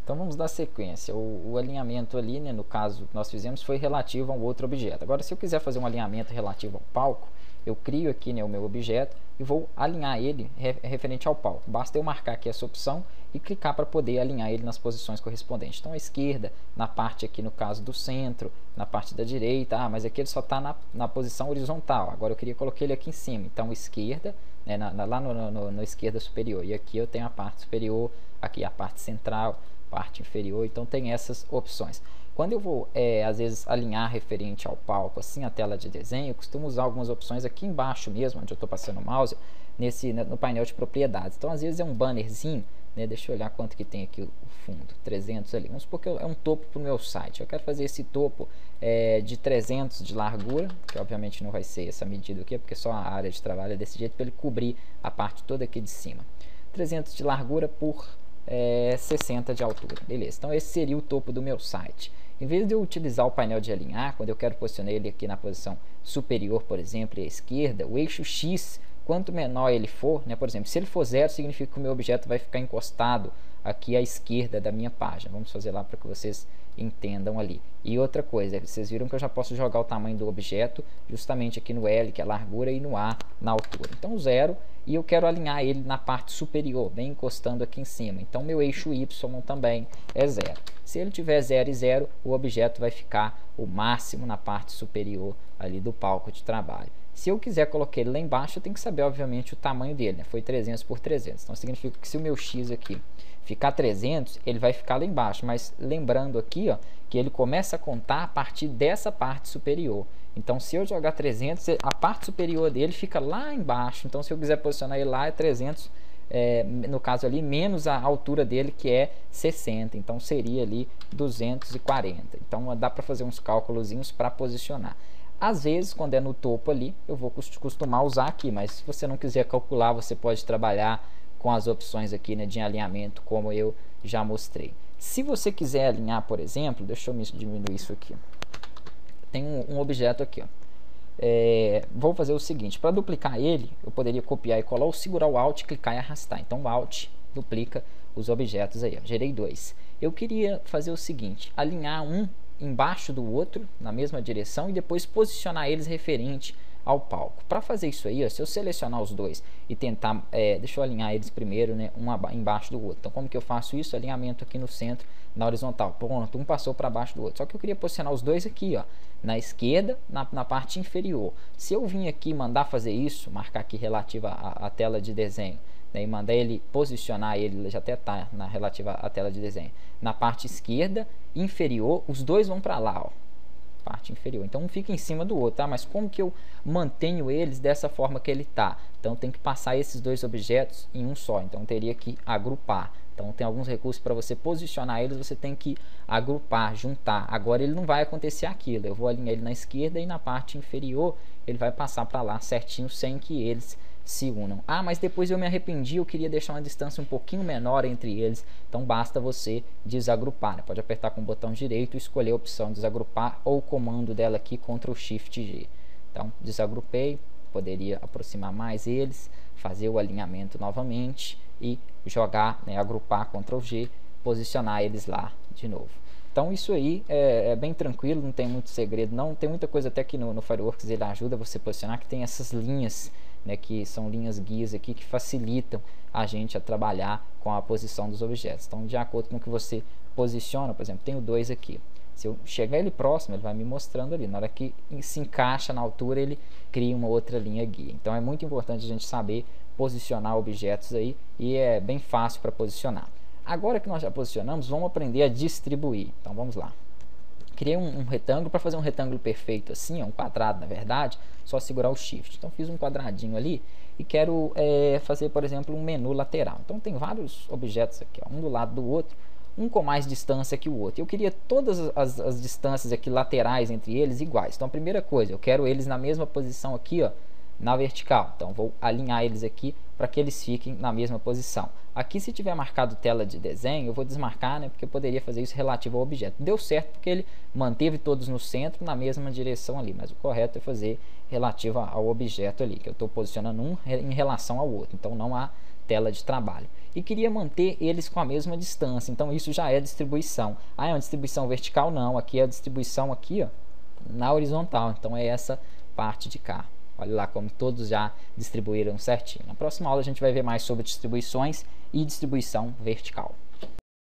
Então vamos dar sequência. O alinhamento ali, né, no caso que nós fizemos, foi relativo a um outro objeto. Agora, se eu quiser fazer um alinhamento relativo ao palco, eu crio aqui, né, o meu objeto e vou alinhar ele referente ao palco. Basta eu marcar aqui essa opção e clicar para poder alinhar ele nas posições correspondentes. Então, à esquerda, na parte aqui, no caso do centro, na parte da direita, mas aqui ele só está na posição horizontal. Agora eu queria colocar ele aqui em cima. Então, esquerda, né, lá no esquerda superior. E aqui eu tenho a parte superior, aqui a parte central, parte inferior. Então, tem essas opções. Quando eu vou, às vezes, alinhar referente ao palco, assim, a tela de desenho, eu costumo usar algumas opções aqui embaixo mesmo, onde eu estou passando o mouse, no painel de propriedades. Então, às vezes, é um bannerzinho, né? Deixa eu olhar quanto que tem aqui o fundo, 300 ali. Vamos supor que é um topo para o meu site. Eu quero fazer esse topo de 300 de largura, que obviamente não vai ser essa medida aqui, porque só a área de trabalho é desse jeito, para ele cobrir a parte toda aqui de cima. 300 de largura por 60 de altura. Beleza, então esse seria o topo do meu site. Em vez de eu utilizar o painel de alinhar, quando eu quero posicionar ele aqui na posição superior, por exemplo, e à esquerda, o eixo X, quanto menor ele for, né, por exemplo, se ele for 0, significa que o meu objeto vai ficar encostado aqui à esquerda da minha página. Vamos fazer lá para que vocês entendam ali. E outra coisa, vocês viram que eu já posso jogar o tamanho do objeto justamente aqui no L, que é a largura, e no A, na altura. Então 0, e eu quero alinhar ele na parte superior, bem encostando aqui em cima. Então meu eixo Y também é 0. Se ele tiver 0 e 0, o objeto vai ficar o máximo na parte superior ali do palco de trabalho. Se eu quiser colocar ele lá embaixo, eu tenho que saber, obviamente, o tamanho dele, né? Foi 300 por 300. Então significa que se o meu X aqui ficar 300, ele vai ficar lá embaixo. Mas lembrando aqui, ó, que ele começa a contar a partir dessa parte superior. Então, se eu jogar 300, a parte superior dele fica lá embaixo. Então, se eu quiser posicionar ele lá, é 300, no caso ali, menos a altura dele, que é 60. Então, seria ali 240. Então, dá para fazer uns cálculozinhos para posicionar. Às vezes, quando é no topo ali, eu vou costumar usar aqui. Mas, se você não quiser calcular, você pode trabalhar com as opções aqui, né, de alinhamento, como eu já mostrei. Se você quiser alinhar, por exemplo, deixa eu diminuir isso aqui. Tem um objeto aqui, ó. Vou fazer o seguinte, para duplicar ele, eu poderia copiar e colar ou segurar o Alt, clicar e arrastar. Então o Alt duplica os objetos aí, ó. Gerei 2. Eu queria fazer o seguinte, alinhar um embaixo do outro, na mesma direção, e depois posicionar eles referente ao palco. Para fazer isso aí, ó, se eu selecionar os dois e tentar, deixa eu alinhar eles primeiro, né, um embaixo do outro. Então como que eu faço isso? Alinhamento aqui no centro, na horizontal. Pronto, um passou para baixo do outro. Só que eu queria posicionar os dois aqui, ó, na esquerda, na parte inferior. Se eu vim aqui mandar fazer isso, marcar aqui relativa à tela de desenho, né, e mandar ele posicionar ele, já até está na relativa à tela de desenho, na parte esquerda inferior, os dois vão para lá, ó, parte inferior. Então um fica em cima do outro, tá? Mas como que eu mantenho eles dessa forma que ele tá? Então tem que passar esses dois objetos em um só. Então teria que agrupar. Então tem alguns recursos para você posicionar eles, você tem que agrupar, juntar. Agora ele não vai acontecer aquilo. Eu vou alinhar ele na esquerda e na parte inferior ele vai passar para lá certinho sem que eles se unam. Ah, mas depois eu me arrependi, eu queria deixar uma distância um pouquinho menor entre eles. Então basta você desagrupar, né? Pode apertar com o botão direito, escolher a opção desagrupar ou o comando dela aqui, Ctrl Shift G. Então desagrupei, poderia aproximar mais eles, fazer o alinhamento novamente e jogar, né, agrupar, Ctrl G, posicionar eles lá de novo. Então isso aí é bem tranquilo, não tem muito segredo não, tem muita coisa até que no Fireworks ele ajuda você a posicionar, que tem essas linhas, né, que são linhas guias aqui que facilitam a gente a trabalhar com a posição dos objetos. Então de acordo com o que você posiciona, por exemplo, tenho dois aqui. Se eu chegar ele próximo, ele vai me mostrando ali. Na hora que se encaixa na altura, ele cria uma outra linha guia. Então é muito importante a gente saber posicionar objetos aí, e é bem fácil para posicionar. Agora que nós já posicionamos, vamos aprender a distribuir. Então vamos lá. Criei um retângulo. Para fazer um retângulo perfeito assim, um quadrado na verdade, só segurar o Shift. Então fiz um quadradinho ali e quero fazer, por exemplo, um menu lateral. Então tem vários objetos aqui, ó, um do lado do outro, um com mais distância que o outro. Eu queria todas as distâncias aqui laterais entre eles iguais. Então a primeira coisa, eu quero eles na mesma posição aqui, ó, na vertical. Então vou alinhar eles aqui para que eles fiquem na mesma posição. Aqui, se tiver marcado tela de desenho, eu vou desmarcar, né, porque eu poderia fazer isso relativo ao objeto. Deu certo porque ele manteve todos no centro, na mesma direção ali, mas o correto é fazer relativo ao objeto ali, que eu estou posicionando um em relação ao outro. Então não há tela de trabalho. E queria manter eles com a mesma distância, então isso já é distribuição. Ah, é uma distribuição vertical? Não, aqui é a distribuição aqui, ó, na horizontal, então é essa parte de cá. Olha lá como todos já distribuíram certinho. Na próxima aula a gente vai ver mais sobre distribuições e distribuição vertical.